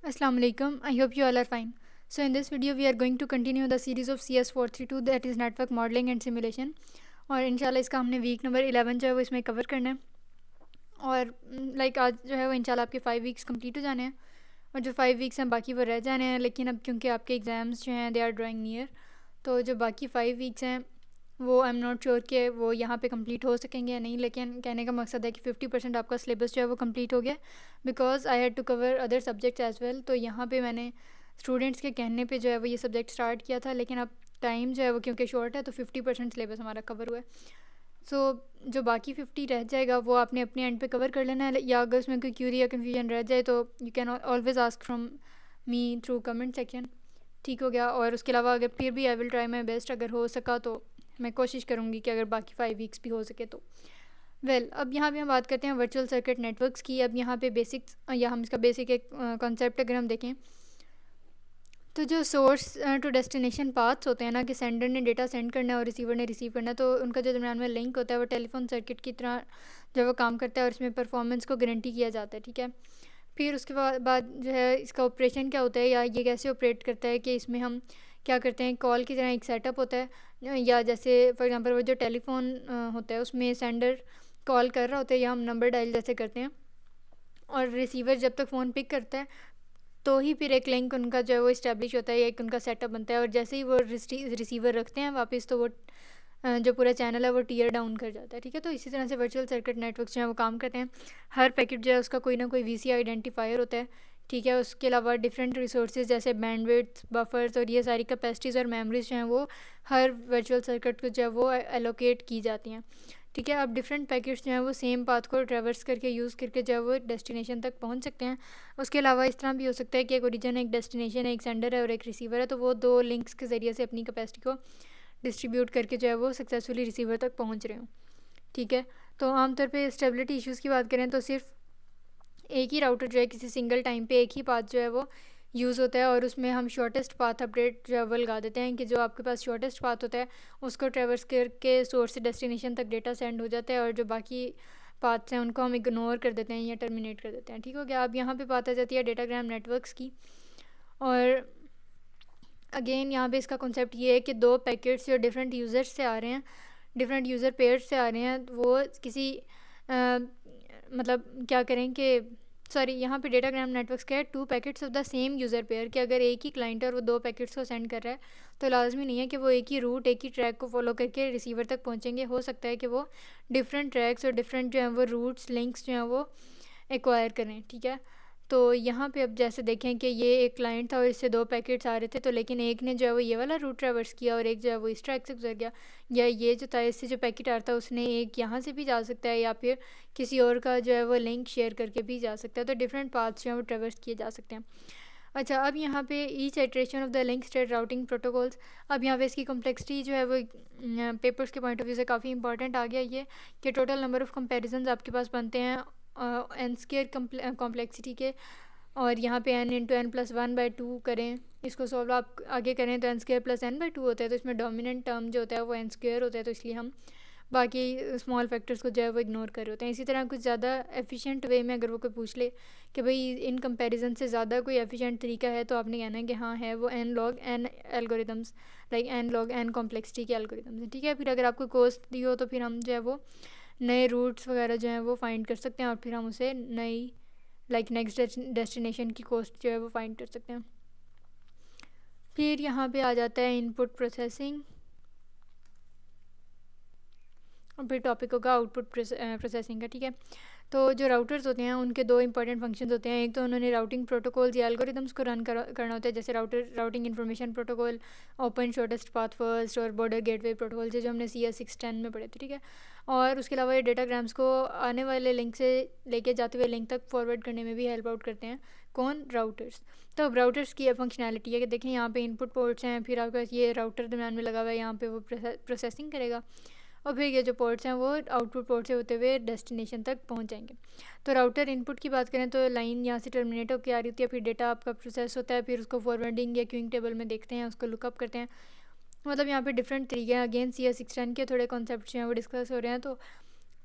Assalamu alaikum. I hope you all are fine. So in this video we are going to continue the series of CS 432 that is network modeling and simulation. और इंशाल्लाह इसका हमने week number 11 जो है वो इसमें cover करना है और आज जो है वो इंशाल्लाह आपके 5 वीक्स कंप्लीट हो जाने हैं और जो 5 वीक्स हैं बाकी वो रह जाने हैं। लेकिन अब क्योंकि आपके एग्ज़ाम्स जो हैं दे आर ड्राइंग नियर, तो जो बाकी 5 वीक्स हैं वो आई एम नॉट श्योर कि वो यहाँ पे कंप्लीट हो सकेंगे या नहीं। लेकिन कहने का मकसद है कि 50% आपका सिलेबस जो है वो कंप्लीट हो गया because I had to cover other subjects as well. तो यहाँ पे मैंने स्टूडेंट्स के कहने पे जो है वो ये सब्जेक्ट स्टार्ट किया था, लेकिन अब टाइम जो है वो क्योंकि शॉर्ट है तो 50% सिलेबस हमारा कवर हुआ है। सो जो बाकी 50 रह जाएगा वो आपने अपने एंड पे कवर कर लेना है, या अगर उसमें कोई क्यूरी या कन्फ्यूजन रह जाए तो you can always ask from me through comment section. ठीक हो गया। और उसके अलावा अगर फिर भी I will try my best, अगर हो सका तो मैं कोशिश करूँगी कि अगर बाकी 5 वीक्स भी हो सके तो अब यहाँ पे हम बात करते हैं वर्चुअल सर्किट नेटवर्क्स की। अब यहाँ पे बेसिक्स या हम इसका बेसिक एक कॉन्सेप्ट अगर हम देखें तो जो सोर्स टू डेस्टिनेशन पाथ्स होते हैं ना, कि सेंडर ने डेटा सेंड करना है और रिसीवर ने रिसीव करना है, तो उनका जो दरम्यान में लिंक होता है वो टेलीफोन सर्किट की तरह जो वो काम करता है और इसमें परफॉर्मेंस को गारंटी किया जाता है। ठीक है। फिर उसके बाद जो है इसका ऑपरेशन क्या होता है या ये कैसे ऑपरेट करता है कि इसमें हम क्या करते हैं, कॉल की तरह एक सेटअप होता है, या जैसे फॉर एग्जांपल वो जो टेलीफोन होता है उसमें सेंडर कॉल कर रहा होता है या हम नंबर डायल जैसे करते हैं और रिसीवर जब तक फ़ोन पिक करता है तो ही फिर एक लिंक उनका जो है वो इस्टेब्लिश होता है या एक उनका सेटअप बनता है। और जैसे ही वो रिसीवर रखते हैं वापस तो वो जो पूरा चैनल है वो टीयर डाउन कर जाता है। ठीक है। तो इसी तरह से वर्चुअल सर्किट नेटवर्क जो है वो काम करते हैं। हर पैकेट जो है उसका कोई ना कोई वीसी आइडेंटिफायर होता है। ठीक है। उसके अलावा डिफरेंट रिसोर्सेज जैसे बैंडविड्थ, बफर्स और ये सारी कैपेसिटीज़ और मेमोरीज जो हैं वो हर वर्चुअल सर्किट को जो है वो एलोकेट की जाती हैं। ठीक है। अब डिफरेंट पैकेट्स जो हैं वो सेम पाथ को ट्रैवर्स करके यूज़ करके जो है वो डेस्टिनेशन तक पहुंच सकते हैं। उसके अलावा इस तरह भी हो सकता है कि एक ओरिजिन, एक डेस्टिनेशन है, एक सेंडर है और एक रिसीवर है, तो वो दो लिंक्स के ज़रिए से अपनी कैपेसिटी को डिस्ट्रीब्यूट करके जो है वो सक्सेसफुली रिसीवर तक पहुंच रहे हों। ठीक है। तो आमतौर पे स्टेबिलिटी इश्यूज़ की बात करें तो सिर्फ एक ही राउटर जो है किसी सिंगल टाइम पे एक ही पाथ जो है वो यूज़ होता है और उसमें हम शॉर्टेस्ट पाथ अपडेट जो है वो लगा देते हैं कि जो आपके पास शॉर्टेस्ट पाथ होता है उसको ट्रेवर्स करके सोर्स से डेस्टिनेशन तक डेटा सेंड हो जाता है और जो बाकी पाथ्स हैं उनको हम इग्नोर कर देते हैं या टर्मिनेट कर देते हैं। ठीक हो गया। अब यहाँ पे बात आ जाती है डेटाग्राम नेटवर्क्स की। और अगेन यहाँ पे इसका कॉन्सेप्ट ये है कि दो पैकेट्स जो डिफरेंट यूज़र्स से आ रहे हैं, डिफरेंट यूज़र पेयर्स से आ रहे हैं, वो किसी मतलब क्या करें कि सॉरी यहाँ पे डेटाग्राम नेटवर्क्स क्या है, 2 packets of the same user pair, कि अगर एक ही क्लाइंट और वो 2 पैकेट्स को सेंड कर रहा है तो लाजमी नहीं है कि वो एक ही रूट, एक ही ट्रैक को फॉलो करके रिसीवर तक पहुँचेंगे। हो सकता है कि वो डिफरेंट ट्रैक्स और डिफरेंट जो हैं वो रूट्स, लिंक्स जो हैं वो एक्वायर करें। ठीक है। तो यहाँ पे अब जैसे देखें कि ये एक क्लाइंट था और इससे 2 पैकेट्स आ रहे थे, तो लेकिन एक ने जो है वो ये वाला रूट ट्रैवर्स किया और एक जो है वो इस ट्रैक से गुजर गया, या ये जो था इससे जो पैकेट आ रहा था उसने एक यहाँ से भी जा सकता है या फिर किसी और का जो है वो लिंक शेयर करके भी जा सकता है। तो डिफरेंट पाथ्स जो है वो ट्रैवर्स किए जा सकते हैं। अच्छा, अब यहाँ पे each iteration of the link state routing protocols. अब यहाँ पे इसकी कॉम्प्लेक्सिटी जो है वो पेपर्स के पॉइंट ऑफ व्यू से काफ़ी इंपॉर्टेंट आ गया ये, कि टोटल नंबर ऑफ़ कंपेरिजन आपके पास बनते हैं एन स्केयर कॉम्प्लेक्सिटी के, और यहाँ पे n इंटू एन प्लस 1/2 करें, इसको सॉल्व आप आगे करें तो एन स्क्र प्लस n/2 होता है। तो इसमें डोमिनेंट टर्म जो होता है वो एन स्क्र होता है, तो इसलिए हम बाकी स्मॉल फैक्टर्स को जो है वो इग्नोर कर रहे होते हैं। इसी तरह कुछ ज़्यादा एफिशिएंट वे में अगर वो कोई पूछ ले कि भाई इन कंपैरिजन से ज़्यादा कोई एफिशिएंट तरीका है, तो आपने कहना है कि हाँ है, वो n log n algorithms, like n log n complexity के एल्गोरिदम्स हैं। ठीक है। फिर अगर आपको कोस्ट दी हो तो फिर हम जो है वो नए रूट्स वगैरह जो हैं वो फाइंड कर सकते हैं और फिर हम उसे नई नेक्स्ट डेस्टिनेशन की कोस्ट जो है वो फाइंड कर सकते हैं। फिर यहाँ पे आ जाता है इनपुट प्रोसेसिंग और फिर टॉपिक होगा आउटपुट प्रोसेसिंग का। ठीक है। तो जो राउटर्स होते हैं उनके 2 इंपॉर्टेंट फंक्शंस होते हैं। एक तो उन्होंने राउटिंग प्रोटोकॉल्स या एल्गोरिदम्स को रन करना होता है, जैसे routing information protocol, open shortest path first और बॉर्डर गेटवे प्रोटोकॉल जो हमने CS 610 में पढ़े थे। ठीक है। और उसके अलावा ये डेटाग्राम्स को आने वाले लिंक से लेके जाते हुए लिंक तक फॉरवर्ड करने में भी हेल्प आउट करते हैं। कौन? राउटर्स। तो अब राउटर्स की फंक्शनैलिटी है कि देखें यहाँ पे इनपुट पोर्ट्स हैं, फिर आपका ये राउटर दरम्यान में लगा हुआ है, यहाँ पे वो प्रोसेसिंग करेगा और फिर ये जो पोर्ट्स हैं वो आउटपुट पोर्ट से होते हुए डेस्टिनेशन तक पहुंच जाएंगे। तो राउटर इनपुट की बात करें तो लाइन यहाँ से टर्मिनेट होकर आ रही होती है, फिर डेटा आपका प्रोसेस होता है, फिर उसको फॉरवर्डिंग या क्यूइंग टेबल में देखते हैं, उसको लुकअप करते हैं। मतलब यहाँ पे डिफरेंट तरीके हैं। अगेन CS 610 के थोड़े कॉन्सेप्ट जो हैं वो डिस्कस हो रहे हैं। तो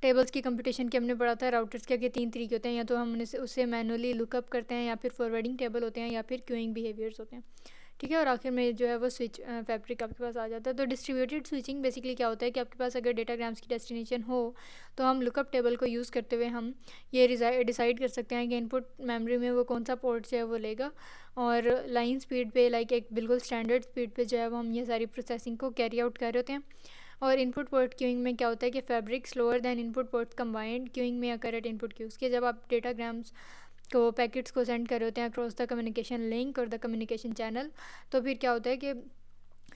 टेबल्स की कंप्यूटेशन के हमने पढ़ा था राउटर्स के आगे 3 तरीके होते हैं, या तो हम उससे मैनुअली लुकअप करते हैं, या फिर फॉरवर्डिंग टेबल होते हैं, या फिर क्यूइंग बिहेवियर्स होते हैं, ठीक है। और आखिर में जो है वो स्विच फैब्रिक आपके पास आ जाता है। तो डिस्ट्रीब्यूटेड स्विचिंग बेसिकली क्या होता है कि आपके पास अगर डेटाग्राम्स की डेस्टिनेशन हो तो हम लुकअप टेबल को यूज़ करते हुए हम ये डिसाइड कर सकते हैं कि इनपुट मेमोरी में वो कौन सा पोर्ट जो है वो लेगा, और लाइन स्पीड पे लाइक एक बिल्कुल स्टैंडर्ड स्पीड पे जो है वो हम ये सारी प्रोसेसिंग को कैरी आउट कर रहे होते हैं। और इनपुट पोर्ट क्यूइंग में क्या होता है कि fabric slower then input port combined queuing में अकर एट इनपुट क्यूज़ के जब आप डेटाग्राम्स को पैकेट्स को सेंड कर रहे होते हैं अक्रॉस द कम्युनिकेशन लिंक और द कम्युनिकेशन चैनल, तो फिर क्या होता है कि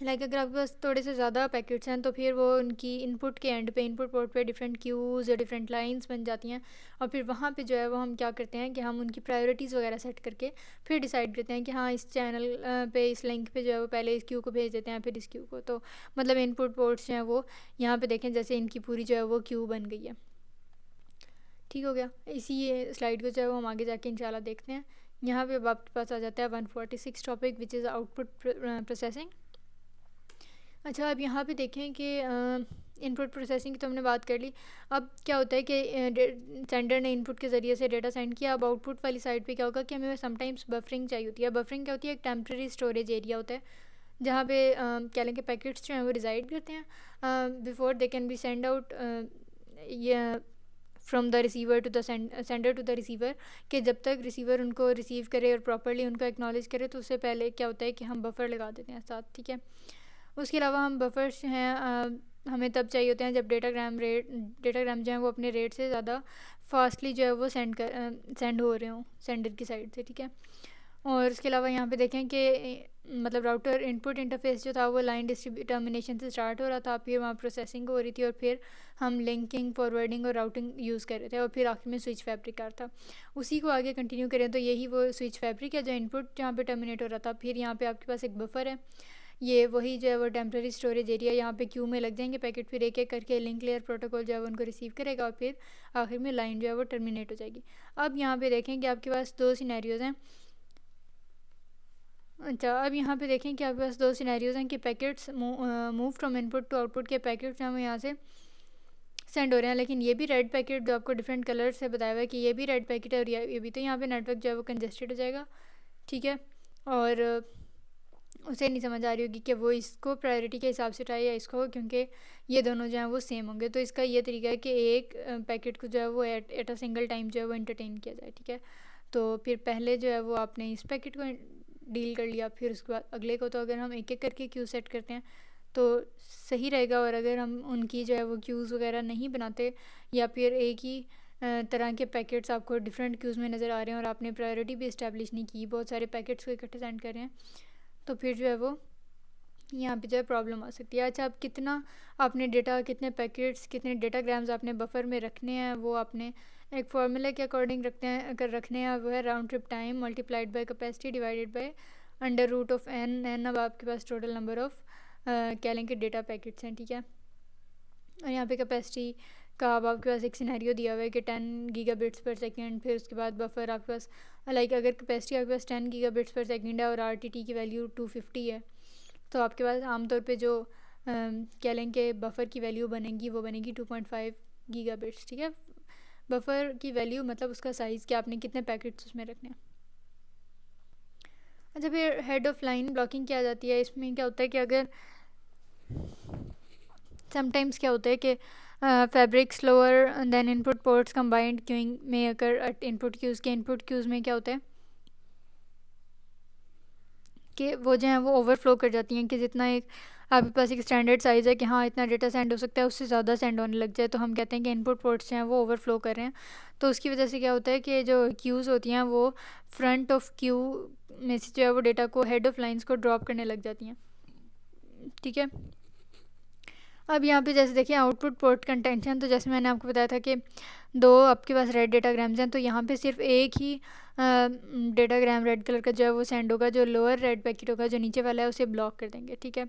लाइक अगर आपके पास थोड़े से ज़्यादा पैकेट्स हैं तो फिर वो उनकी इनपुट के एंड पे इनपुट पोर्ट पे डिफरेंट क्यूज़ या डिफरेंट लाइंस बन जाती हैं, और फिर वहाँ पे जो है वो हम क्या करते हैं कि हम उनकी प्रायोरिटीज़ वगैरह सेट करके फिर डिसाइड करते हैं कि हाँ इस चैनल पे इस लिंक पे जो है वो पहले इस क्यू को भेज देते हैं फिर इस क्यू को। तो मतलब इनपुट पोर्ट्स जो हैं वो यहाँ पे देखें जैसे इनकी पूरी जो है वो क्यू बन गई है, ठीक हो गया। इसी ये स्लाइड को जो है वो हम आगे जाके इंशाल्लाह देखते हैं। यहाँ पे अब आपके पास आ जाता है 146 topic which is output processing. अच्छा, अब यहाँ पे देखें कि इनपुट प्रोसेसिंग की तो हमने बात कर ली। अब क्या होता है कि सेंडर ने इनपुट के ज़रिए से डेटा सेंड किया। अब आउटपुट वाली साइड पे क्या होगा कि हमें समटाइम्स बफरिंग चाहिए होती है। बफरिंग क्या होती है? एक टेम्प्रेरी स्टोरेज एरिया होता है जहाँ पे क्या लेंगे पैकेट्स जो हैं वो रिजाइड करते हैं before they can be send out from the receiver to the sender to the receiver, कि जब तक रिसीवर उनको रिसीव करे और प्रॉपरली उनको एक्नॉलेज करे तो उससे पहले क्या होता है कि हम बफर लगा देते हैं साथ, ठीक है। उसके अलावा हम बफर्स हैं हमें तब चाहिए होते हैं जब डेटाग्राम जो है वो अपने रेट से ज़्यादा फास्टली जो है वो सेंड हो रहे हों सेंडर की साइड से, ठीक है। और उसके अलावा यहाँ पे देखें कि मतलब राउटर इनपुट इंटरफेस जो था वो लाइन टर्मिनेशन से स्टार्ट हो रहा था, फिर वहाँ प्रोसेसिंग हो रही थी और फिर हम लिंकिंग फॉरवर्डिंग और राउटिंग यूज़ कर रहे थे, और फिर आखिर में स्विच फैब्रिक आ रहा था। उसी को आगे कंटिन्यू करें तो यही वो स्विच फैब्रिक है जो इनपुट जहाँ पे टर्मिनेट हो रहा था। फिर यहाँ पे आपके पास एक बफर है, ये वही जो है वो टेम्प्रेरी स्टोरेज एरिया, यहाँ पे क्यू में लग जाएंगे पैकेट, फिर एक एक करके लिंक लेयर प्रोटोकॉल जो है वो उनको रिसीव करेगा और फिर आखिर में लाइन जो है वो टर्मिनेट हो जाएगी। अब यहाँ पे देखें कि आपके पास 2 सिनेरियोज़ हैं। अच्छा, अब यहाँ पे देखें कि आपके पास 2 सिनेरियोज़ हैं कि packets move from input to output के पैकेट्स हैं वो यहाँ से सेंड हो रहे हैं, लेकिन ये भी रेड पैकेट जो आपको डिफरेंट कलर से बताया हुआ है कि ये भी रेड पैकेट है और ये भी, तो यहाँ पे नेटवर्क जो है वो कंजेस्टेड हो जाएगा, ठीक है। और उसे नहीं समझ आ रही होगी कि वो इसको प्रायोरिटी के हिसाब से उठाए या इसको, क्योंकि ये दोनों जो हैं वो सेम होंगे। तो इसका ये तरीका है कि एक पैकेट को जो है वो एट अ सिंगल टाइम जो है वो एंटरटेन किया जाए, ठीक है। तो फिर पहले जो है वो आपने इस पैकेट को डील कर लिया, फिर उसके बाद अगले को। तो अगर हम एक एक करके क्यू सेट करते हैं तो सही रहेगा, और अगर हम उनकी जो है वो क्यूज़ वगैरह नहीं बनाते या फिर एक ही तरह के पैकेट्स आपको डिफरेंट क्यूज़ में नज़र आ रहे हैं और आपने प्रायोरिटी भी इस्टेब्लिश नहीं की, बहुत सारे पैकेट्स को इकट्ठे सेंड कर रहे हैं, तो फिर जो है वो यहाँ पे जो है प्रॉब्लम आ सकती है। अच्छा, अब कितना आपने डेटा, कितने पैकेट्स, कितने डेटाग्राम्स आपने बफर में रखने हैं वो आपने एक फार्मूला के अकॉर्डिंग रखने हैं, वो है round trip time multiplied by capacity divided by under root of N. अब आपके पास टोटल नंबर ऑफ क्या लेंगे डेटा पैकेट्स हैं, ठीक है। और यहाँ पे कैपेसिटी का अब आपके पास एक सिनेरियो दिया हुआ है कि 10 गीगाबिट्स पर सेकंड, फिर उसके बाद बफर आपके पास लाइक अगर कैपेसिटी आपके पास 10 गीगाबिट्स पर सेकंड है और आरटीटी की वैल्यू 250 है, तो आपके पास आमतौर पे जो क्या लेंगे बफर की वैल्यू बनेगी वो बनेगी 2.5 गीगाबिट्स, ठीक है। बफर की वैल्यू मतलब उसका साइज़ कि आपने कितने पैकेट्स उसमें रखने हैं। अच्छा, फिर हेड ऑफ लाइन ब्लॉकिंग क्या जाती है। इसमें क्या होता है कि अगर समटाइम्स क्या होता है कि fabric slower then input ports combined queuing में अगर इनपुट क्यूज़ में क्या होता है कि वो जो है वो ओवरफ्लो कर जाती हैं, कि जितना एक आपके पास एक स्टैंडर्ड साइज़ है कि हाँ इतना डेटा सेंड हो सकता है, उससे ज़्यादा सेंड होने लग जाए तो हम कहते हैं कि इनपुट पोर्ट्स जो हैं वो ओवरफ्लो कर रहे हैं। तो उसकी वजह से क्या होता है कि जो क्यूज़ होती हैं वो फ्रंट ऑफ क्यू में से जो है वो डेटा को हेड ऑफ लाइंस को ड्रॉप करने लग जाती हैं, ठीक है। अब यहाँ पे जैसे देखिए आउटपुट पोर्ट कंटेंशन, तो जैसे मैंने आपको बताया था कि 2 आपके पास रेड डेटाग्राम्स हैं, तो यहाँ पे सिर्फ एक ही डेटाग्राम रेड कलर का जो है वो सेंड होगा, जो लोअर रेड पैकेट होगा जो नीचे वाला है उसे ब्लॉक कर देंगे, ठीक है।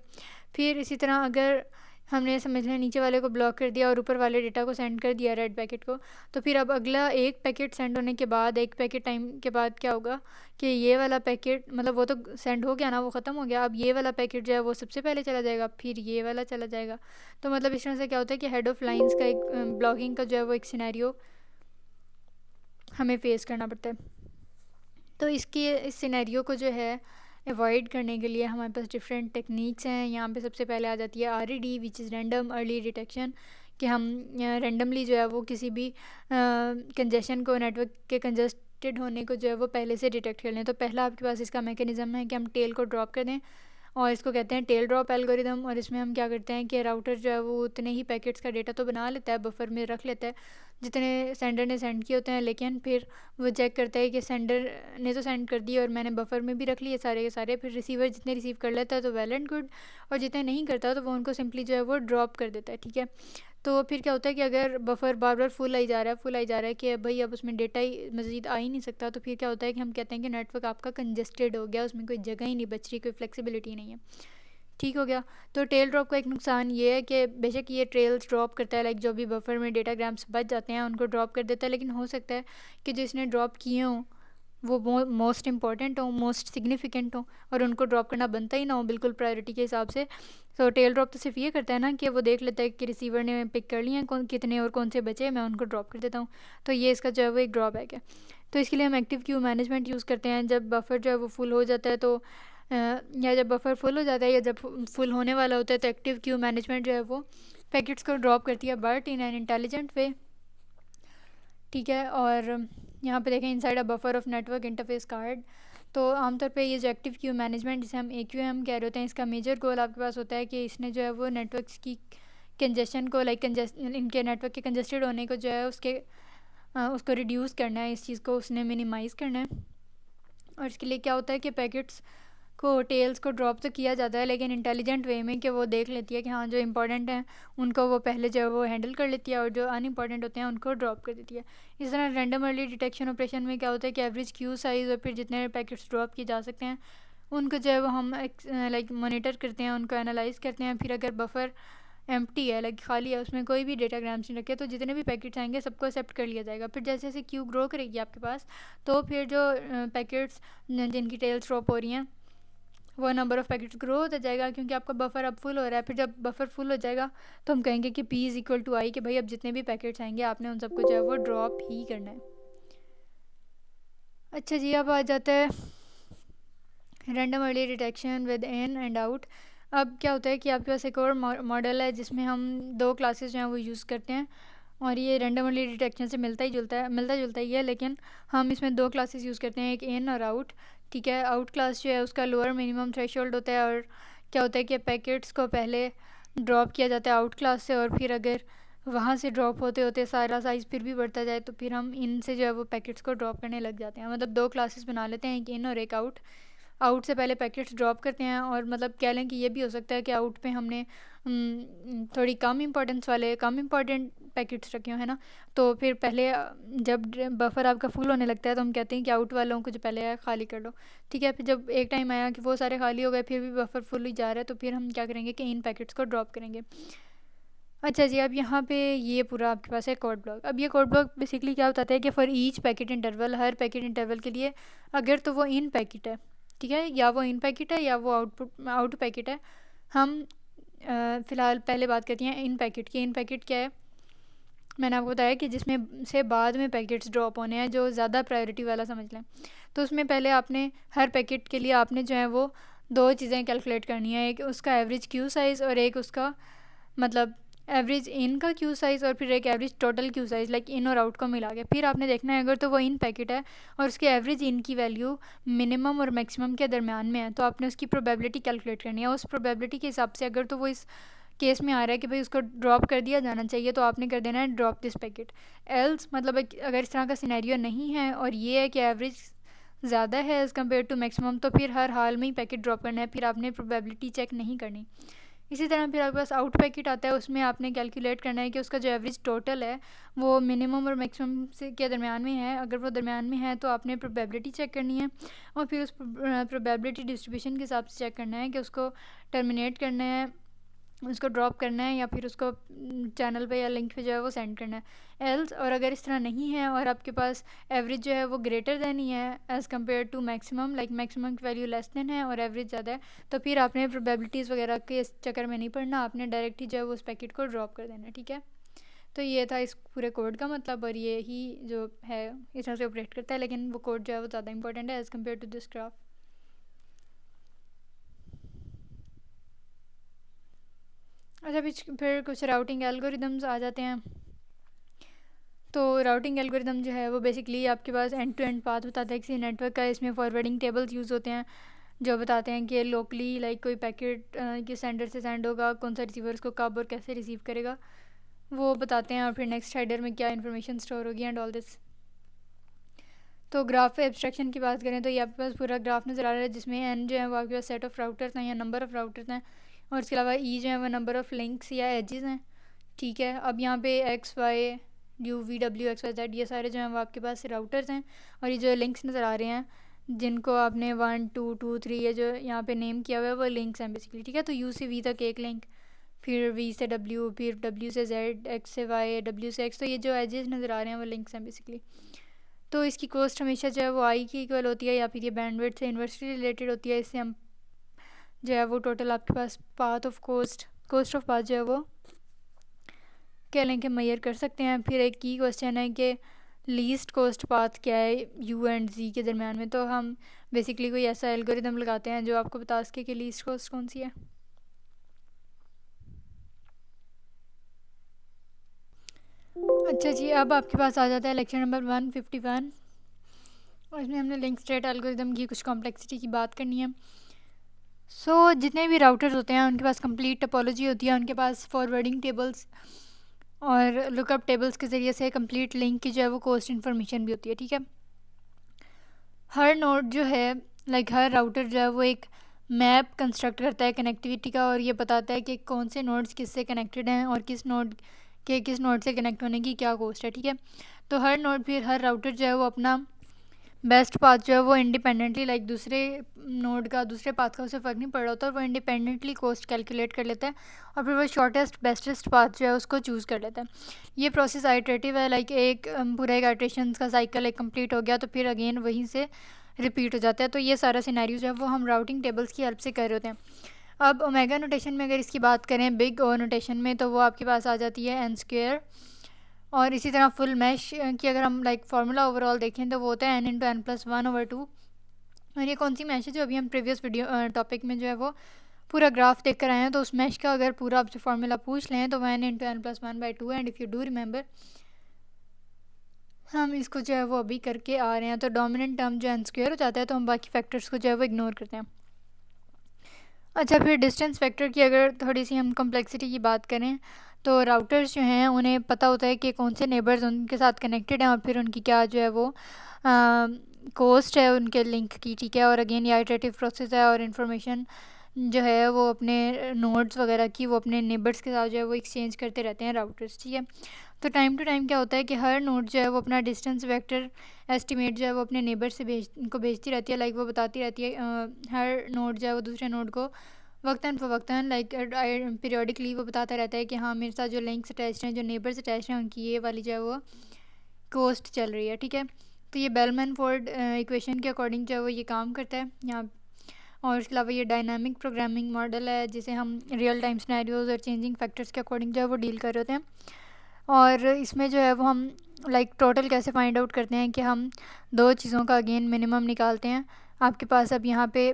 फिर इसी तरह अगर हमने समझ लें नीचे वाले को ब्लॉक कर दिया और ऊपर वाले डेटा को सेंड कर दिया रेड पैकेट को। तो फिर अब अगला एक पैकेट सेंड होने के बाद, एक पैकेट टाइम के बाद क्या होगा कि ये वाला पैकेट, मतलब वो तो सेंड हो गया ना, वो ख़त्म हो गया, अब ये वाला पैकेट जो है वो सबसे पहले चला जाएगा, फिर ये वाला चला जाएगा। तो मतलब इस तरह से क्या होता है कि हेड ऑफ लाइंस का एक ब्लॉकिंग का जो है वो एक सिनेरियो हमें फेस करना पड़ता है। तो इस सिनेरियो को जो है अवॉइड करने के लिए हमारे पास डिफरेंट टेक्निक्स हैं। यहाँ पे सबसे पहले आ जाती है RED, which is random early detection, कि हम रैंडमली जो है वो किसी भी कंजेशन को, नेटवर्क के कंजस्टेड होने को जो है वो पहले से डिटेक्ट कर लें। तो पहला आपके पास इसका मैकेनिज़्म है कि हम टेल को ड्रॉप कर दें, और इसको कहते हैं टेल ड्रॉप एल्गोरिदम। और इसमें हम क्या करते हैं कि राउटर जो है वो उतने ही पैकेट्स का डेटा तो बना लेता है, बफर में रख लेता है जितने सेंडर ने सेंड किए होते हैं, लेकिन फिर वो चेक करता है कि सेंडर ने तो सेंड कर दिए और मैंने बफर में भी रख लिए सारे के सारे। फिर रिसीवर जितने रिसीव कर लेता है तो वेल एंड गुड, और जितने नहीं करता तो वो उनको सिंपली जो है वो ड्रॉप कर देता है, ठीक है। तो फिर क्या होता है कि अगर बफर बार बार फुल आई जा रहा है कि भाई अब उसमें डेटा ही मज़ीद आ ही नहीं सकता, तो फिर क्या होता है कि हम कहते हैं कि नेटवर्क आपका कंजस्टेड हो गया, उसमें कोई जगह ही नहीं बच रही, कोई फ्लेक्सिबिलिटी नहीं है, ठीक हो गया। तो टेल ड्रॉप का एक नुकसान ये है कि बेशक ये ट्रेल्स ड्रॉप करता है, लाइक जो भी बफर में डेटाग्राम्स बच जाते हैं उनको ड्रॉप कर देता है, लेकिन हो सकता है कि जिसने ड्रॉप किए हों वो मोस्ट इंपॉर्टेंट हो, मोस्ट सिग्निफिकेंट हो, और उनको ड्रॉप करना बनता ही ना हो बिल्कुल प्रायोरिटी के हिसाब से। तो टेल ड्रॉप तो सिर्फ ये करता है ना कि वो देख लेता है कि रिसीवर ने पिक कर लिए हैं कौन कितने और कौन से बचे, मैं उनको ड्रॉप कर देता हूँ। तो ये इसका जो है वो एक ड्रॉबैक है। तो इसके लिए हम एक्टिव क्यू मैनेजमेंट यूज़ करते हैं। जब बफर जो है वो फुल हो जाता है तो या जब बफर फुल हो जाता है या जब फुल होने वाला होता है तो एक्टिव क्यू मैनेजमेंट जो है वो पैकेट्स को ड्रॉप करती है, बट इन एन इंटेलिजेंट वे, ठीक है। और यहाँ पे देखें inside a buffer of network interface card. तो आमतौर पे ये जो एक्टिव क्यू मैनेजमेंट जिसे हम AQM कह रहे होते हैं, इसका मेजर गोल आपके पास होता है कि इसने जो है वो नेटवर्क्स की कंजेशन को, लाइक इनके नेटवर्क के कंजेस्टेड होने को जो है उसको रिड्यूस करना है, इस चीज़ को उसने मिनिमाइज़ करना है। और इसके लिए क्या होता है कि पैकेट्स को, टेल्स को ड्रॉप तो किया जाता है लेकिन इंटेलिजेंट वे में, कि वो देख लेती है कि हाँ जो इंपॉर्टेंट हैं उनको वो पहले जो है वो हैंडल कर लेती है और जो अनइम्पॉर्टेंट होते हैं उनको ड्रॉप कर देती है। इस तरह रैंडम अर्ली डिटेक्शन ऑपरेशन में क्या होता है कि एवरेज क्यू साइज़ और फिर जितने पैकेट्स ड्रॉप किए जा सकते हैं उनको जो है वो हम लाइक मॉनिटर करते हैं, उनको एनालाइज़ करते हैं। फिर अगर बफर एम्प्टी है, लाइक खाली है, उसमें कोई भी डेटाग्राम्स नहीं रखे, तो जितने भी पैकेट्स आएंगे सबको एक्सेप्ट कर लिया जाएगा। फिर जैसे जैसे क्यू ग्रो करेगी आपके पास, तो फिर जो पैकेट्स जिनकी टेल्स ड्रॉप हो रही हैं वो नंबर ऑफ़ पैकेट्स ग्रो होता जाएगा, क्योंकि आपका बफर अब फुल हो रहा है। फिर जब बफर फुल हो जाएगा तो हम कहेंगे कि P = I, कि भाई अब जितने भी पैकेट्स आएंगे आपने उन सबको जो है वो ड्रॉप ही करना है। अच्छा जी, अब आ जाता है random early detection with in and out. अब क्या होता है कि आपके पास एक और मॉडल है जिसमें हम दो क्लासेस जो हैं वो यूज़ करते हैं, और ये रैंडम अर्ली डिटेक्शन से मिलता जुलता ही है, लेकिन हम इसमें दो क्लासेस यूज़ करते हैं, एक इन और आउट, ठीक है। आउट क्लास जो है उसका लोअर मिनिमम थ्रेशोल्ड होता है, और क्या होता है कि पैकेट्स को पहले ड्रॉप किया जाता है आउट क्लास से, और फिर अगर वहाँ से ड्रॉप होते होते सारा साइज़ फिर भी बढ़ता जाए तो फिर हम इन से जो है वो पैकेट्स को ड्रॉप करने लग जाते हैं। मतलब दो क्लासेस बना लेते हैं, एक इन और एक आउट। आउट से पहले पैकेट्स ड्रॉप करते हैं, और मतलब कह लें कि ये भी हो सकता है कि आउट पे हमने थोड़ी कम इम्पॉर्टेंट पैकेट्स रखे हुए हैं ना, तो फिर पहले जब बफर आपका फुल होने लगता है तो हम कहते हैं कि आउट वालों को जो पहले है खाली कर लो, ठीक है। फिर जब एक टाइम आया कि वो सारे खाली हो गए फिर भी बफर फुल ही जा रहा है, तो फिर हम क्या करेंगे कि इन पैकेट्स को ड्रॉप करेंगे। अच्छा जी, अब यहाँ पे ये पूरा आपके पास है कोड ब्लॉक। अब ये कोड ब्लॉक बेसिकली क्या बताता है कि for each packet interval, her packet interval के लिए अगर तो वो इन पैकेट है, ठीक है, या वो इन पैकेट है या वो आउट पैकेट है। हम फ़िलहाल पहले बात करते हैं इन पैकेट की। इन पैकेट क्या है, मैंने आपको बताया कि जिसमें से बाद में पैकेट्स ड्रॉप होने हैं, जो ज़्यादा प्रायोरिटी वाला समझ लें। तो उसमें पहले आपने हर पैकेट के लिए आपने जो है वो दो चीज़ें कैलकुलेट करनी है, एक उसका एवरेज क्यू साइज़ और एक उसका मतलब एवरेज इन का क्यू साइज़, और फिर एक average total Q size, like in और आउट को मिला के। फिर आपने देखना है अगर तो वो इन पैकेट है और उसके एवरेज इन की वैल्यू मिनिमम और मैक्सिमम के दरमियान में है, तो आपने उसकी प्रोबेबिलिटी कैलकुलेट करनी है। उस प्रोबेबिलिटी के हिसाब से अगर तो वो इस केस में आ रहा है कि भाई उसको ड्रॉप कर दिया जाना चाहिए, तो आपने कर देना है ड्रॉप दिस पैकेट। एल्स मतलब अगर इस तरह का सिनेरियो नहीं है और ये है कि एवरेज ज़्यादा है एज़ कम्पेयर टू मैक्सिमम, तो फिर हर हाल में ही पैकेट ड्रॉप करना है, फिर आपने प्रोबेबिलिटी चेक नहीं करनी। इसी तरह फिर आपके पास आउट पैकेट आता है, उसमें आपने कैलकुलेट करना है कि उसका जो एवरेज टोटल है वो मिनिमम और मैक्सिमम से के दरमियान में है। अगर वो दरमियान में है तो आपने प्रोबेबिलिटी चेक करनी है, और फिर उस प्रोबेबिलिटी डिस्ट्रीब्यूशन के हिसाब से चेक करना है कि उसको टर्मिनेट करना है उसको ड्रॉप करना है या फिर उसको चैनल पे या लिंक पे जो है वो सेंड करना है एल्स। और अगर इस तरह नहीं है और आपके पास एवरेज जो है वो ग्रेटर देन ही है as compare to maximum, like maximum की वैल्यू लेस देन है और एवरेज ज़्यादा है, तो फिर आपने प्रोबेबिलिटीज़ वगैरह के इस चक्कर में नहीं पड़ना, आपने डायरेक्ट ही जो है वो उस पैकेट को ड्रॉप कर देना है, ठीक है। तो ये था इस पूरे कोड का मतलब, और ये ही जो है इस तरह से ऑपरेट करता है, लेकिन वो कोड जो है वो ज़्यादा इंपॉर्टेंट है as compare to this graph. अच्छा, फिर कुछ राउटिंग एल्गोरिदम्स आ जाते हैं। तो राउटिंग एल्गोरिदम जो है वो बेसिकली आपके पास एंड टू एंड पाथ बताता है किसी नेटवर्क का। इसमें फॉरवर्डिंग टेबल्स यूज़ होते हैं जो बताते हैं कि लोकली लाइक कोई पैकेट किस सेंडर से सेंड होगा, कौन सा रिसीवर उसको कब और कैसे रिसीव करेगा, वो बताते हैं, और फिर नेक्स्ट हेडर में क्या इन्फॉर्मेशन स्टोर होगी एंड ऑल दिस। तो ग्राफ एब्स्ट्रैक्शन की बात करें तो ये आपके पास पूरा ग्राफ नज़र आ रहा है जिसमें एन जो है वो आपके पास सेट ऑफ राउटर्स हैं या नंबर ऑफ़ राउटर्स हैं, और इसके अलावा ई जो है वो नंबर ऑफ़ लिंक्स या एजेस हैं, ठीक है। अब यहाँ पे X Y U V W X Y Z ये सारे जो हैं वो आपके पास राउटर्स हैं, और ये जो लिंक्स नज़र आ रहे हैं जिनको आपने 1 2 2 3 ये जो यहाँ पे नेम किया हुआ है वो लिंक्स हैं बेसिकली, ठीक है। तो यू से वी तक एक लिंक, फिर वी से डब्ल्यू, फिर डब्ल्यू से जेड, एक्स से वाई, डब्ल्यू से एक्स, तो ये जो एजेस नज़र आ रहे हैं वो लिंक्स हैं बेसिकली। तो इसकी कॉस्ट हमेशा जो है वो आई की इक्वल होती है या फिर ये बैंडविड्थ से इन्वर्सली रिलेटेड होती है। इससे हम जो है वो टोटल आपके पास path of cost of path जो है वो क्या लेंगे मेजर कर सकते हैं। फिर एक की क्वेश्चन है कि लीस्ट कॉस्ट पाथ क्या है यू एंड जी के दरमियान में, तो हम बेसिकली कोई ऐसा एल्गोरिदम लगाते हैं जो आपको बता सके कि लीस्ट कॉस्ट कौन सी है। अच्छा जी, अब आपके पास आ जाता है लेक्चर नंबर 151, और इसमें हमने लिंक स्टेट एल्गोरिदम की कुछ कॉम्प्लेक्सिटी की बात करनी है। जितने भी राउटर्स होते हैं उनके पास कंप्लीट टोपोलॉजी होती है, उनके पास फॉरवर्डिंग टेबल्स और लुकअप टेबल्स के ज़रिए से कंप्लीट लिंक की जो है वो कॉस्ट इन्फॉर्मेशन भी होती है, ठीक है। हर नोड जो है लाइक हर राउटर जो है वो एक मैप कंस्ट्रक्ट करता है कनेक्टिविटी का, और ये बताता है कि कौन से नोड्स किससे कनेक्टेड हैं और किस नोड से कनेक्ट होने की क्या कॉस्ट है, ठीक है। तो हर नोड फिर हर राउटर जो है वो अपना बेस्ट पाथ जो है वो इंडिपेंडेंटली लाइक दूसरे नोड का दूसरे पाथ का उसे फ़र्क नहीं पड़ रहा होता, और वो इंडिपेंडेंटली कॉस्ट कैलकुलेट कर लेता है और फिर वो शॉर्टेस्ट बेस्टेस्ट पाथ जो है उसको चूज़ कर लेता है। ये प्रोसेस आइटरेटिव है, लाइक एक पूरा एक आइटरेशन का साइकिल एक कंप्लीट हो गया तो फिर अगेन वहीं से रिपीट हो जाता है। तो ये सारा सिनेरियो जो है वो हम राउटिंग टेबल्स की हेल्प से कर रहे होते हैं। अब ओमेगा नोटेशन में अगर इसकी बात करें बिग ओ नोटेशन में, तो वो आपके पास आ जाती है एन स्क्वेयर, और इसी तरह फुल मैश की अगर हम लाइक फार्मूला ओवरऑल देखें तो वो होता है एन इंटू एन प्लस 1/2। और ये कौन सी मैश है जो अभी हम प्रीवियस वीडियो टॉपिक में जो है वो पूरा ग्राफ देख कर आए हैं, तो उस मैश का अगर पूरा आपसे फार्मूला पूछ लें तो वह N into N plus 1/2 and if you do remember हम इसको जो है वो अभी करके आ रहे हैं। तो डोमिनेंट टर्म जो एन स्क्वेयर हो जाता है तो हम बाकी फैक्टर्स को जो है वो इग्नोर करते हैं। अच्छा, फिर डिस्टेंस फैक्टर की अगर थोड़ी सी हम कॉम्प्लेक्सिटी की बात करें तो राउटर्स जो हैं उन्हें पता होता है कि कौन से नेबर्स उनके साथ कनेक्टेड हैं और फिर उनकी क्या जो है वो कॉस्ट है उनके लिंक की, ठीक है। और अगेन ये इटरेटिव प्रोसेस है और इन्फॉर्मेशन जो है वो अपने नोड्स वगैरह की वो अपने नेबर्स के साथ जो है वो एक्सचेंज करते रहते हैं राउटर्स, ठीक है। तो टाइम टू टाइम क्या होता है कि हर नोड जो है वो अपना डिस्टेंस वेक्टर एस्टिमेट जो है वो अपने नेबर से भेजती रहती है, लाइक वो बताती रहती है हर नोड जो है वो दूसरे नोड को वक्तन फ़वक्तन लाइक पीरियोडिकली वो बताता रहता है कि हाँ मेरे साथ जो लिंक्स अटैच हैं जो नेबर्स अटैच हैं उनकी ये वाली जो है वो कॉस्ट चल रही है, ठीक है। तो ये बेलमैन फोर्ड इक्वेशन के अकॉर्डिंग जो है वो ये काम करता है यहाँ। और इसके अलावा ये डायनामिक प्रोग्रामिंग मॉडल है जिसे हम रियल टाइम सिनेरियोज और चेंजिंग फैक्टर्स के अकॉर्डिंग जो है वो डील कर रहे होते हैं। और इसमें जो है वो हम लाइक टोटल कैसे फाइंड आउट करते हैं कि हम दो चीज़ों का अगेन मिनिमम निकालते हैं। आपके पास अब यहाँ पे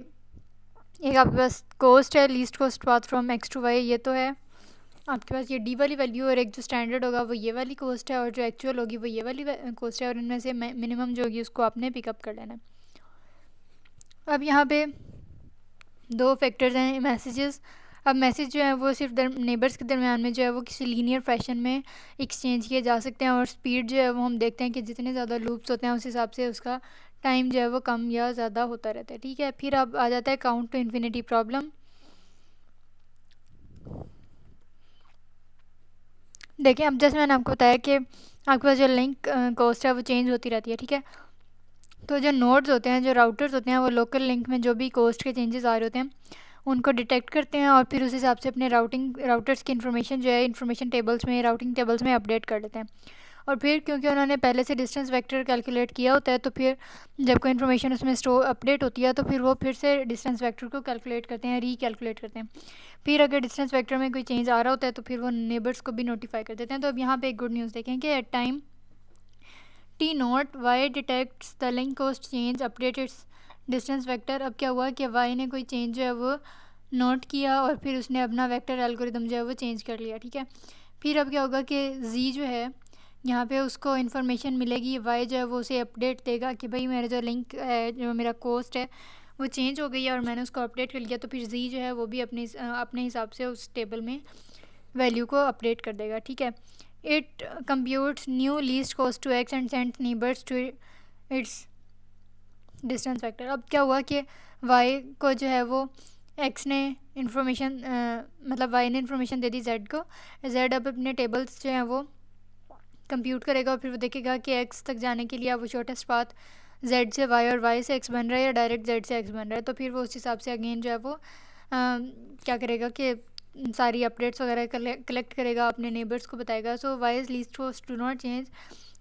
एक आपके पास कॉस्ट है least cost path from X to Y, ये तो है आपके पास ये डी वाली वैल्यू, और एक जो स्टैंडर्ड होगा वो ये वाली कॉस्ट है और जो एक्चुअल होगी वो ये वाली कॉस्ट है, और इनमें से मिनिमम जो होगी उसको आपने पिकअप कर लेना है। अब यहाँ पे दो फैक्टर्स हैं मैसेजेस। अब मैसेज जो है वो सिर्फ नेबर्स के दरमियान में जो है वो किसी लीनियर फैशन में एक्सचेंज किए जा सकते हैं, और स्पीड जो है वो हम देखते हैं कि जितने ज़्यादा लूप्स होते हैं उस हिसाब से उसका टाइम जो है वो कम या ज़्यादा होता रहता है, ठीक है। फिर अब आ जाता है काउंट टू इन्फिनिटी प्रॉब्लम। देखिए, अब जैसे मैंने आपको बताया कि आपके पास जो लिंक कॉस्ट है वो चेंज होती रहती है, ठीक है। तो जो नोड्स होते हैं जो राउटर्स होते हैं वो लोकल लिंक में जो भी कॉस्ट के चेंजेस आ रहे होते हैं उनको डिटेक्ट करते हैं और फिर उस हिसाब से अपने राउटर्स की इन्फॉर्मेशन जो है इन्फॉर्मेशन टेबल्स में, राउटिंग टेबल्स में अपडेट कर देते हैं। और फिर क्योंकि उन्होंने पहले से डिस्टेंस वेक्टर कैलकुलेट किया होता है, तो फिर जब कोई इन्फॉर्मेशन उसमें स्टोर अपडेट होती है तो फिर वो फिर से डिस्टेंस वेक्टर को कैलकुलेट करते हैं, रीकैलकुलेट करते हैं। फिर अगर डिस्टेंस वेक्टर में कोई चेंज आ रहा होता है तो फिर वो नेबर्स को भी नोटिफाई कर देते हैं। तो अब यहाँ पे एक गुड न्यूज़ देखें कि at time T nought Y detects the link cost change update its distance vector. अब क्या हुआ कि वाई ने कोई चेंज जो है वो नोट किया और फिर उसने अपना वेक्टर एल्गोरिदम जो है वो चेंज कर लिया, ठीक है। फिर अब क्या होगा कि जी जो है यहाँ पे उसको इन्फॉर्मेशन मिलेगी, वाई जो है वो उसे अपडेट देगा कि भाई मेरा जो लिंक है, जो मेरा कोस्ट है वो चेंज हो गई है और मैंने उसको अपडेट कर लिया। तो फिर जी जो है वो भी अपने हिसाब से उस टेबल में वैल्यू को अपडेट कर देगा, ठीक है। It computes new least cost to X and send neighbours to its distance factor. अब क्या हुआ कि वाई को जो है वो एक्स ने इन्फॉर्मेशन मतलब वाई ने इन्फॉर्मेशन दे दी जेड को। जेड अब अपने टेबल्स जो हैं वो कंप्यूट करेगा और फिर वो देखेगा कि एक्स तक जाने के लिए अब वो शॉर्टेस्ट पाथ जेड से वाई और वाई से एक्स बन रहा है या डायरेक्ट जेड से एक्स बन रहा है। तो फिर वो उस हिसाब से अगेन जो है वो क्या करेगा कि सारी अपडेट्स वगैरह कलेक्ट करेगा, अपने नेबर्स को बताएगा। So Y is least cost do not change,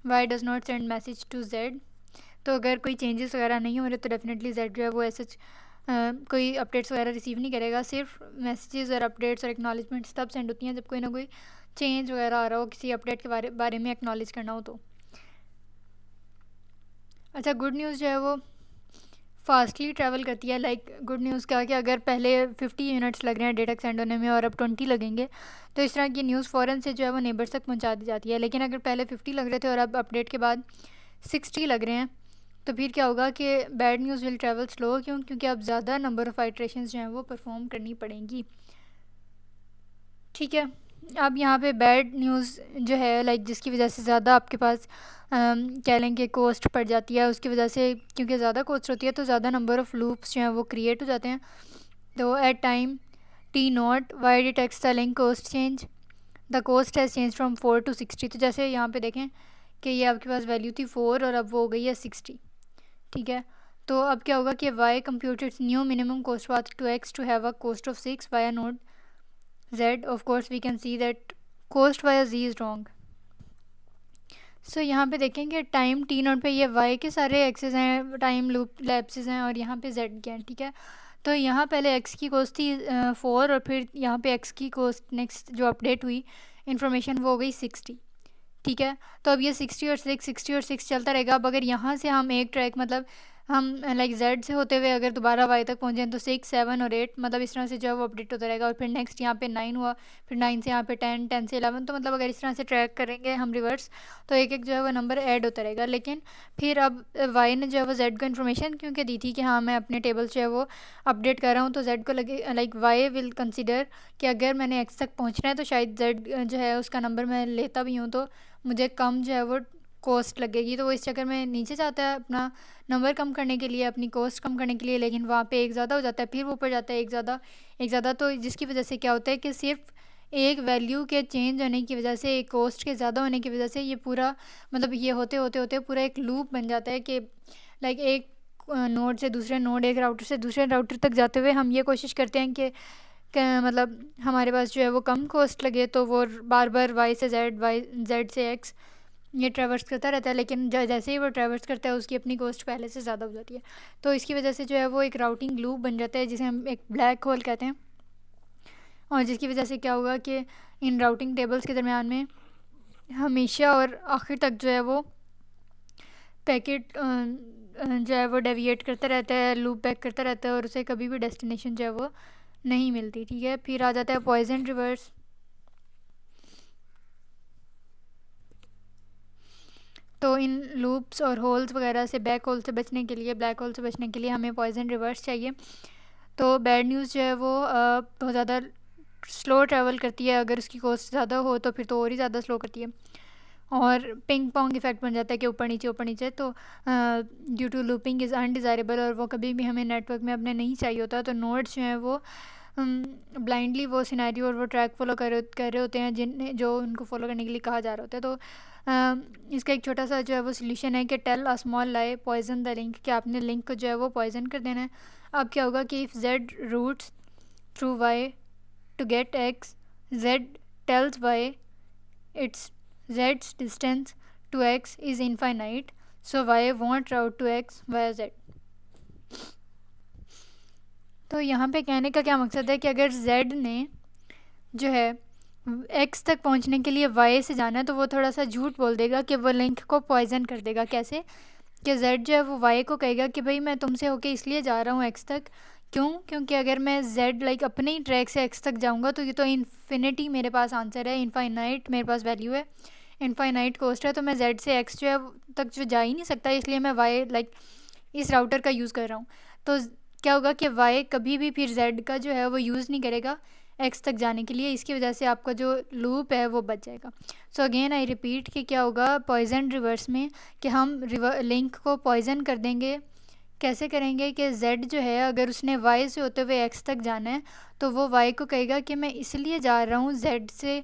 Y does not send message to Z. तो अगर कोई चेंजेस वगैरह नहीं हो रहे तो डेफिनेटली जेड जो है वो ऐसे कोई अपडेट्स वगैरह रिसीव नहीं करेगा। सिर्फ मैसेजेस और अपडेट्स और एक्नॉलेजमेंट्स तब सेंड होती हैं जब कोई ना कोई चेंज वगैरह आ रहा हो, किसी अपडेट के बारे में एक्नॉलेज करना हो तो। अच्छा, गुड न्यूज़ जो है वो फास्टली ट्रैवल करती है। लाइक गुड न्यूज़ क्या कि अगर पहले 50 यूनिट्स लग रहे हैं डेटा सेंड होने में और अब 20 लगेंगे तो इस तरह की न्यूज़ फ़ौरन से जो है वो नेबर्स तक पहुंचा दी जाती है। लेकिन अगर पहले 50 लग रहे थे और अब अपडेट के बाद 60 लग रहे हैं तो फिर क्या होगा कि bad news will travel slow. क्योंकि अब ज़्यादा नंबर ऑफ़ आइट्रेशंस जो हैं वो परफॉर्म करनी पड़ेंगी, ठीक है। अब यहाँ पे बैड न्यूज़ जो है लाइक जिसकी वजह से ज़्यादा आपके पास कह लें कि कोस्ट पड़ जाती है, उसकी वजह से क्योंकि ज़्यादा कोस्ट होती है तो ज़्यादा नंबर ऑफ़ लूप्स जो हैं वो क्रिएट हो जाते हैं। तो at time T nought Y detects the link cost change, the cost has change from 4 to 60। तो जैसे यहाँ पे देखें कि ये आपके पास वैल्यू थी 4 और अब वो हो गई है 60, ठीक है। तो अब क्या होगा कि Y computed new minimum cost path to X to have a cost of 6 via node Z. Of course we can see that cost via Z is wrong. सो यहाँ पे देखेंगे टाइम टी नॉट पे ये वाई के सारे access हैं, time loop lapses हैं और यहाँ पे जेड के हैं, ठीक है। तो यहाँ पहले एक्स की कोस्ट थी 4 और फिर यहाँ पे एक्स की कोस्ट नेक्स्ट जो अपडेट हुई इन्फॉर्मेशन वो हो गई 60, ठीक है। तो अब ये 60 और 6 चलता रहेगा। अब अगर यहाँ से हम एक ट्रैक मतलब हम लाइक जेड से होते हुए अगर दोबारा वाई तक पहुँचे तो 6, 7 और 8 मतलब इस तरह से जो है वो अपडेट होता रहेगा। और फिर नेक्स्ट यहाँ पे 9 हुआ, फिर 9 से यहाँ पे 10, 10 से 11। तो मतलब अगर इस तरह से ट्रैक करेंगे हम रिवर्स तो एक एक जो है वो नंबर ऐड होता रहेगा। लेकिन फिर अब वाई ने जो है वो जेड को इन्फॉर्मेशन क्योंकि दी थी कि हाँ मैं अपने टेबल जो है वो अपडेट कर रहा हूँ, तो जेड को लगे लाइक वाई विल कंसिडर कि अगर मैंने एक्स तक पहुँचना है तो शायद जेड जो है उसका नंबर मैं लेता भी हूँ तो मुझे कम जो है वो कॉस्ट लगेगी। तो वो इस चक्कर में नीचे जाता है अपना नंबर कम करने के लिए, अपनी कॉस्ट कम करने के लिए। लेकिन वहाँ पे एक ज़्यादा हो जाता है, फिर वो ऊपर जाता है एक ज़्यादा। तो जिसकी वजह से क्या होता है कि सिर्फ एक वैल्यू के चेंज होने की वजह से, एक कॉस्ट के ज़्यादा होने की वजह से ये पूरा मतलब ये होते होते पूरा एक लूप बन जाता है कि लाइक एक नोड से दूसरे नोड, एक राउटर से दूसरे राउटर तक जाते हुए हम ये कोशिश करते हैं कि मतलब हमारे पास जो है वो कम कॉस्ट लगे। तो वो बार बार वाई से जेड से एक्स ये ट्रैवर्स करता रहता है। लेकिन जैसे ही वो ट्रैवर्स करता है उसकी अपनी कॉस्ट पहले से ज़्यादा हो जाती है। तो इसकी वजह से जो है वो एक राउटिंग लूप बन जाता है जिसे हम एक ब्लैक होल कहते हैं। और जिसकी वजह से क्या होगा कि इन राउटिंग टेबल्स के दरमियान में हमेशा और आखिर तक जो है वो पैकेट जो है वो डेविएट करता रहता है, लूप बैक करता रहता है और उसे कभी भी डेस्टिनेशन जो है वो नहीं मिलती, ठीक है। फिर आ जाता है पॉइजन रिवर्स। तो इन लूप्स और होल्स वगैरह से ब्लैक होल से बचने के लिए हमें पॉइजन रिवर्स चाहिए। तो बैड न्यूज़ जो है वो बहुत ज़्यादा स्लो ट्रैवल करती है। अगर उसकी कॉस्ट ज़्यादा हो तो फिर तो और ही ज़्यादा स्लो करती है और पिंग पोंग इफेक्ट बन जाता है कि ऊपर नीचे। तो due to looping is undesirable और वो कभी भी हमें नेटवर्क में अपने नहीं चाहिए होता। तो नोड्स जो हैं वो ब्लाइंडली वो सिनेरियो और वो ट्रैक फॉलो कर रहे होते हैं जो उनको फॉलो करने के लिए कहा जा रहा होता है। तो इसका एक छोटा सा जो है वो सोल्यूशन है कि tell a small lie poison the link, कि आपने लिंक को जो है वो पॉइजन कर देना है। अब क्या होगा कि if Z routes through y to get x, z tells y its z's distance to x is infinite, so y won't route to x via z. तो यहाँ पे कहने का क्या मकसद है कि अगर z ने जो है x तक पहुँचने के लिए y से जाना है तो वो थोड़ा सा झूठ बोल देगा कि वो लिंक को पॉइजन कर देगा. कैसे कि z जो है वो y को कहेगा कि भाई मैं तुमसे होके इसलिए जा रहा हूँ x तक. क्यों? क्योंकि अगर मैं z लाइक अपने ही ट्रैक से x तक जाऊँगा तो ये तो इन्फिनिटी मेरे पास आंसर है, इनफाइनाइट मेरे पास वैल्यू है, इनफाइनाइट कॉस्ट है, तो मैं z से x जो है तक जो जा ही नहीं सकता, इसलिए मैं y लाइक इस राउटर का यूज़ कर रहा हूँ. तो क्या होगा कि y कभी भी फिर z का जो है वो यूज़ नहीं करेगा x तक जाने के लिए. इसकी वजह से आपका जो लूप है वो बच जाएगा. सो अगेन आई रिपीट कि क्या होगा पॉइजन रिवर्स में कि हम लिंक को पॉइजन कर देंगे. कैसे करेंगे कि z जो है अगर उसने y से होते हुए x तक जाना है तो वो y को कहेगा कि मैं इसलिए जा रहा हूँ z से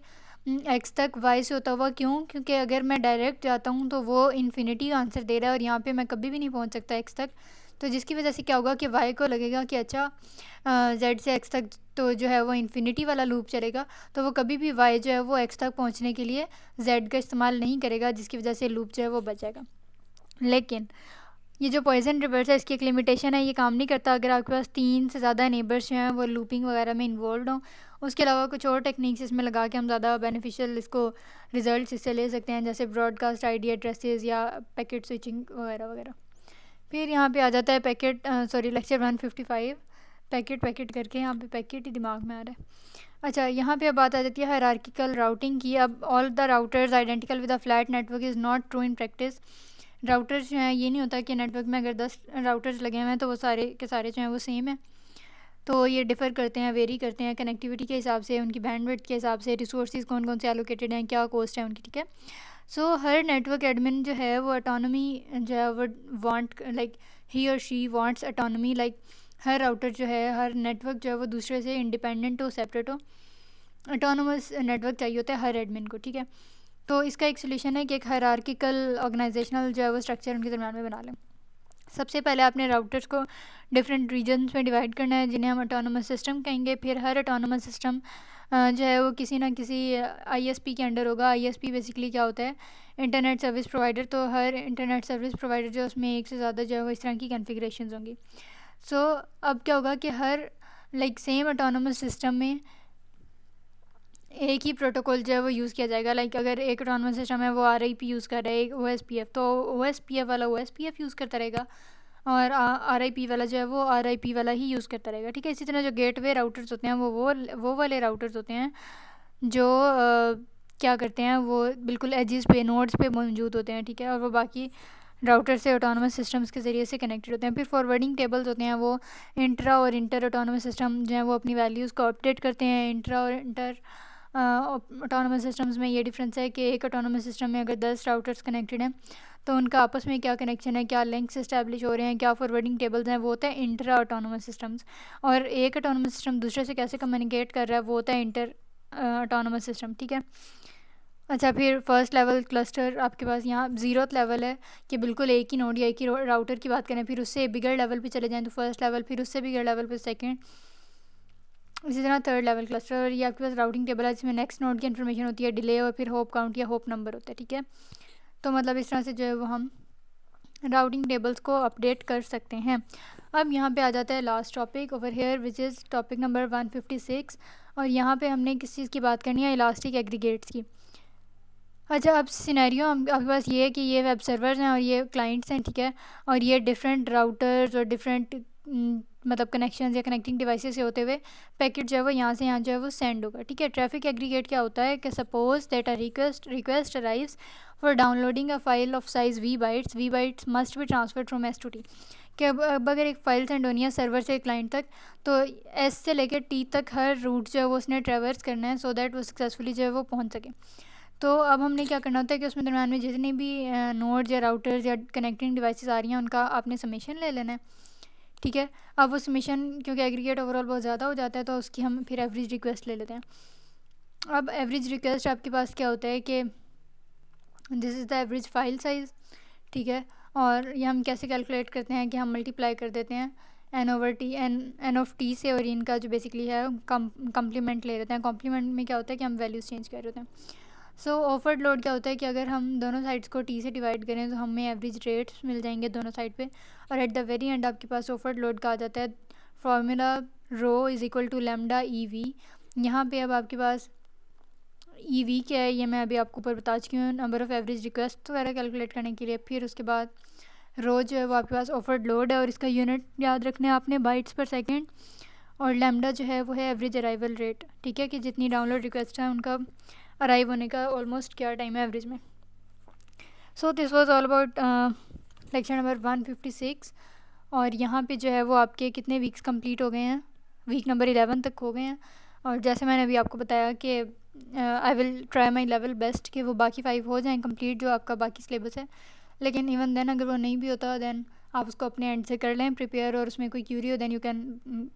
x तक y से होता हुआ. क्यों? क्योंकि अगर मैं डायरेक्ट जाता हूँ तो वो इन्फिनिटी आंसर दे रहा है और यहाँ पे मैं कभी भी नहीं पहुँच सकता x तक. तो जिसकी वजह से क्या होगा कि y को लगेगा कि अच्छा z से x तक तो जो है वो इन्फिनिटी वाला लूप चलेगा, तो वो कभी भी y जो है वो x तक पहुँचने के लिए z का इस्तेमाल नहीं करेगा, जिसकी वजह से लूप जो है वो बच जाएगा. लेकिन ये जो पॉइजन रिवर्स है इसकी एक लिमिटेशन है, ये काम नहीं करता अगर आपके पास 3 से ज़्यादा नेबर्स जो हैं वो लूपिंग वगैरह में इन्वॉल्व हों. उसके अलावा कुछ और टेक्निक्स इसमें लगा के हम ज़्यादा बेनिफिशियल इसको रिजल्ट्स इससे ले सकते हैं, जैसे ब्रॉडकास्ट आईडी एड्रेसेस या पैकेट स्विचिंग वगैरह वगैरह. फिर यहाँ पे आ जाता है पैकेट लेक्चर 155 पैकेट करके यहाँ पे पैकेट ही दिमाग में आ रहा है. अच्छा, यहाँ पे अब बात आ जाती है हायरार्किकल राउटिंग की. अब all the routers identical with a flat network is not true in practice. Routers जो हैं ये नहीं होता कि नेटवर्क में अगर 10 राउटर्स लगे हुए हैं तो वो सारे के सारे जो हैं वो सेम है. तो ये डिफ़र करते हैं, वेरी करते हैं कनेक्टिविटी के हिसाब से, उनकी बैंडविड्थ के हिसाब से, रिसोर्सेज कौन कौन से एलोकेटेड हैं, क्या कॉस्ट है उनकी. ठीक है. सो हर नेटवर्क एडमिन जो है वो ऑटोनॉमी जो है वो वांट लाइक ही और she wants autonomy. Like her router जो है हर नेटवर्क जो है वो दूसरे से इंडिपेंडेंट हो, सेपरेट हो, ऑटोनोमस नेटवर्क चाहिए होता है हर एडमिन को. ठीक है. तो इसका एक सोल्यूशन है कि एक हायरार्किकल ऑर्गेनाइजेशनल जो है वो स्ट्रक्चर उनके दरम्यान में बना लें. सबसे पहले आपने राउटर्स को डिफरेंट रीजन्स में डिवाइड करना है जिन्हें हम ऑटोनोमस सिस्टम कहेंगे. फिर हर ऑटोनोमस सिस्टम जो है वो किसी ना किसी ISP के अंडर होगा. ISP बेसिकली क्या होता है? Internet service provider. तो हर इंटरनेट सर्विस प्रोवाइडर जो उसमें एक से ज़्यादा जो है वो इस तरह की कॉन्फ़िगरेशंस होंगी. सो अब क्या होगा कि हर लाइक सेम ऑटोनोमस सिस्टम में एक ही प्रोटोकॉल जो है वो यूज़ किया जाएगा. लाइक अगर एक ऑटोनोमस सिस्टम है वो RIP यूज़ कर रहा है, एक OSPF, तो OSPF वाला OSPF यूज़ करता रहेगा और RIP वाला जो है वो RIP वाला ही यूज़ करता रहेगा. ठीक है. इसी तरह जो गेटवे राउटर्स होते हैं वो वाले राउटर्स होते हैं जो क्या करते हैं वो बिल्कुल एजेस पे नोड्स पे मौजूद होते हैं. ठीक है. और वो बाकी राउटर से ऑटोनोमस सिस्टम्स के ज़रिए से कनेक्टेड होते हैं. फिर फॉरवर्डिंग टेबल्स होते हैं, वो इंट्रा और इंटर ऑटोनोमस सिस्टम जो है वो अपनी वैल्यूज़ को अपडेट करते हैं. इंट्रा और इंटर ऑटोनोमस सिस्टम्स में ये डिफरेंस है कि एक ऑटोनोमस सिस्टम में अगर 10 राउटर्स कनेक्टेड हैं तो उनका आपस में क्या कनेक्शन है, क्या लिंक्स इस्टेब्लिश हो रहे हैं, क्या फॉरवर्डिंग टेबल्स हैं, वो होता है इंट्रा ऑटोनोमस सिस्टम्स. और एक ऑटोनोमस सिस्टम दूसरे से कैसे कम्युनिकेट कर रहा है वो होता है इंटर ऑटोनोमस सिस्टम. ठीक है. अच्छा, फिर फर्स्ट लेवल क्लस्टर आपके पास यहाँ 0th लेवल है कि बिल्कुल एक ही नोड या एक ही राउटर की बात करें. फिर उससे बिगर लेवल पे चले जाएँ तो फर्स्ट लेवल, फिर उससे बिगर लेवल पे सेकंड, इसी तरह थर्ड लेवल क्लस्टर. और ये आपके पास राउटिंग टेबल है जिसमें नेक्स्ट नोड की इन्फॉर्मेशन होती है, डिले और फिर होप काउंट या होप नंबर होता है. ठीक है. तो मतलब इस तरह से जो है वो हम राउटिंग टेबल्स को अपडेट कर सकते हैं. अब यहाँ पे आ जाता है last topic over here which is topic number 156. और यहाँ पे हमने किस चीज़ की बात करनी है? इलास्टिक एग्रीगेट्स की. अच्छा, अब सिनेरियो आपके पास ये है कि ये वेब सर्वर्स हैं और ये क्लाइंट्स हैं. ठीक है. और ये डिफरेंट राउटर्स और डिफरेंट मतलब कनेक्शन या कनेक्टिंग डिवाइसेस से होते हुए पैकेट जो है वो यहाँ से यहाँ जो है वो सेंड होगा. ठीक है. ट्रैफिक एग्रीगेट क्या होता है कि suppose that a request arrives for downloading a file of size V bytes must be transferred from S to T. कि अब अगर एक फ़ाइल सेंड होनी है सर्वर से क्लाइंट तक तो S से लेकर T तक हर रूट जो है वो उसने ट्रैवर्स करना है सो दैट वो सक्सेसफुली जो है वो पहुँच सके. तो अब हमने क्या करना होता है कि उसमें दरम्यान में जितनी भी नोड्स या राउटर्स या कनेक्टिंग डिवाइसेस आ रही हैं उनका आपने समेशन ले लेना है. ठीक है. अब वो समेशन क्योंकि एग्रीगेट ओवरऑल बहुत ज़्यादा हो जाता है तो उसकी हम फिर एवरेज रिक्वेस्ट ले लेते हैं. अब एवरेज रिक्वेस्ट आपके पास क्या होता है कि this is the average file size. ठीक है. और ये हम कैसे कैलकुलेट करते हैं कि हम मल्टीप्लाई कर देते हैं n/t से, और इनका जो बेसिकली है कम्प्लीमेंट ले लेते हैं। कॉम्प्लीमेंट में क्या होता है कि हम वैल्यूज़ चेंज कर रहे होते हैं। सो ऑफर्ड लोड क्या होता है कि अगर हम दोनों साइड्स को t से डिवाइड करें तो हमें एवरेज रेट्स मिल जाएंगे दोनों साइड पे, और एट द वेरी एंड आपके पास ऑफर्ड लोड का आ जाता है formula rho is equal to lambda EV। यहाँ पे अब आपके पास EV क्या है ये मैं अभी आपको ऊपर बता चुकी हूँ, नंबर ऑफ़ एवरेज रिक्वेस्ट वगैरह कैलकुलेट करने के लिए। फिर उसके बाद रो जो है वो आपके पास ऑफर्ड लोड है, और इसका यूनिट याद रखना है आपने बाइट्स पर सेकेंड, और लैम्डा जो है वो है एवरेज अराइवल रेट, ठीक है, कि जितनी डाउनलोड रिक्वेस्ट है उनका अराइव होने का ऑलमोस्ट क्या टाइम है एवरेज में। So this was all about lecture number 156, और यहाँ पे जो है वो आपके कितने वीक्स कंप्लीट हो गए हैं, वीक नंबर 11 तक हो गए हैं। और जैसे मैंने अभी आपको बताया कि I will try my level best कि वो बाकी 5 हो जाएं कंप्लीट जो आपका बाकी सिलेबस है। लेकिन इवन देन अगर वो नहीं भी होता देन आप उसको अपने एंड से कर लें प्रिपेयर, और उसमें कोई क्यूरी हो then you can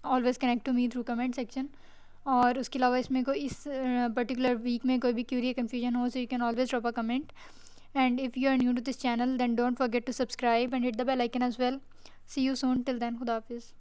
always connect to me through comment section. और उसके अलावा इसमें कोई इस पर्टिकुलर वीक में कोई भी क्यूरी या कन्फ्यूजन हो, so you can always drop a comment. And if you are new to this channel then don't forget to subscribe and hit the bell icon as well. See you soon. Till then, Khuda Hafiz.